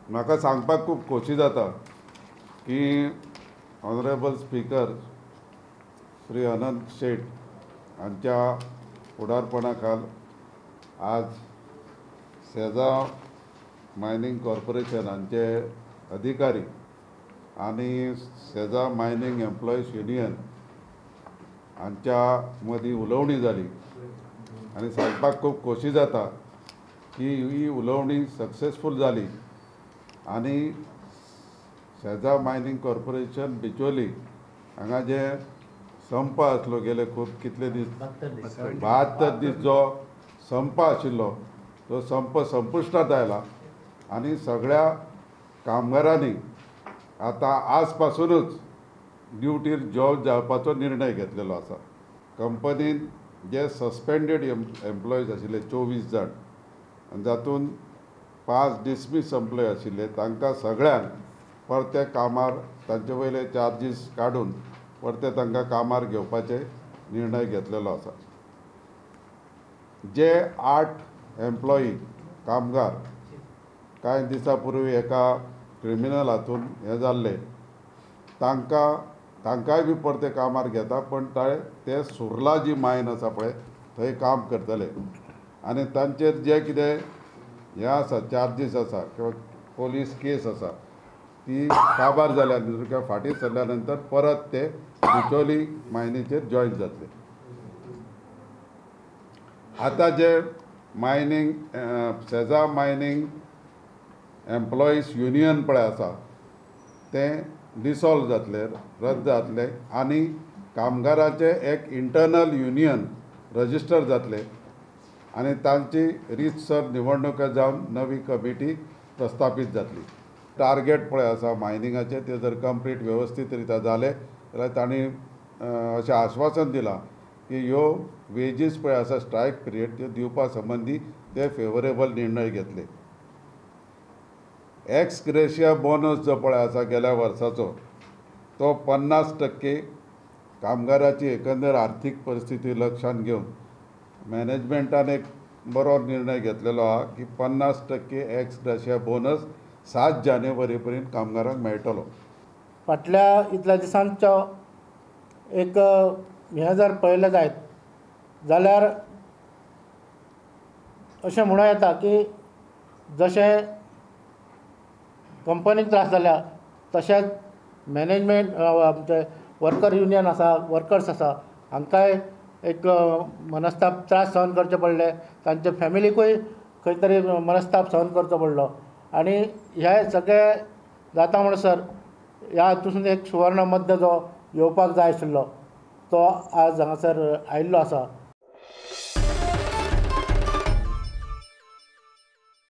म्हाका सांगपाक खूब खोशी जाता की ऑनरेबल स्पीकर श्री अनंत शेट हांच्या फुडारपणा खाल आज सेजा मायनिंग कॉर्पोरेशन हांचे अधिकारी आनी सेजा मायनिंग एम्प्लॉईज युनियन हांच्या मदीं उलोवणी जाली आनी सांगपाक खूब खोशी जाता की ही उलोवणी सक्सेसफूल जाली आनी सेजा मायनिंग कॉर्पोरेशन बिचोली हांगा जे संप आसलो गेले खूब कितले दीस 72 दीस जो संप आशिल्लो तो संप संपुश्टांत आयला आनी सगळ्या कामगारांनी आतां आज पासूनच ड्युटीर जॉब जावपाचो निर्णय घेतलेलो आसा. कंपनीन जे सस्पेंडेड एम्प्लॉईज आशिल्ले 24 जाण आनी जातून 5 डिसमीस एम्प्लॉय आशिल्ले तांकां सगळ्यांक परते कामार तांचे वयले चार्जीस काडून परते तांकां कामार घेवपाचे निर्णय घेतलेलो आसा. जे 8 एम्प्लॉई कामगार कांय दिसा पुर्वी एका क्रिमिनल हातून हे जाल्ले तांकांय बी परते कामार घेता पण ते सुर्ला जी मायन आसा पळय थंय काम करतले आनी तांचेर जे कितें हे आसा चार्जीस आसा किंवा पोलीस केस आसा ती काबार जाल्या नंतर फाटीं सरल्या नंतर परत ते बिचोली मायनीचेर जॉयन जातले. आतां जे मायनींग सेजा मायनींग एम्प्लॉईज युनियन पळय आसा तें डिसॉल्व जातले रद्द जातले आनी कामगारांचे एक इंटरनल युनियन रजिस्टर जातले आनी तांची रीतसर निवडणुका जावन नवी कमिटी प्रस्थापीत जातली. टार्गेट पळय आसा मायनिंगाचे ते जर कंप्लीट वेवस्थीत रित्या जाले जाल्यार तांणी अशें आश्वासन दिलां की ह्यो वेजीस पळय आसा स्ट्रायक पिरियड त्यो दिवपा संबंदी ते फेवरेबल निर्णय घेतले. एक्स ग्रेशिया बोनस जो पळय आसा गेल्या वर्साचो तो 50% कामगाराची एकंदर आर्थीक परिस्थिती लक्षांत घेवन मॅनेजमेंटान एक बरो निर्णय घेतलेलो आहा की 50% एक्स ग्रेशिया बोनस 7 जानेवारी पर्यंत कामगारांक मेळटलो. फाटल्या इतल्या दिसांचो एक हें जर पळयलें जायत जाल्यार अशें म्हणूं येता की जशें कंपनीक त्रास जाल्या तशेंच मॅनेजमेंट आमचे वर्कर युनियन आसा वर्कर्स आसा हांकांय एक मनस्ताप त्रास सहन करचे पडले. तांचे फॅमिलीकूय खंय तरी मनस्ताप सहन करचो पडलो आनी हे सगळे जाता म्हणसर ह्या हातूंत एक सुवर्ण मध्य जो येवपाक जाय आशिल्लो तो आज हांगासर आयिल्लो आसा.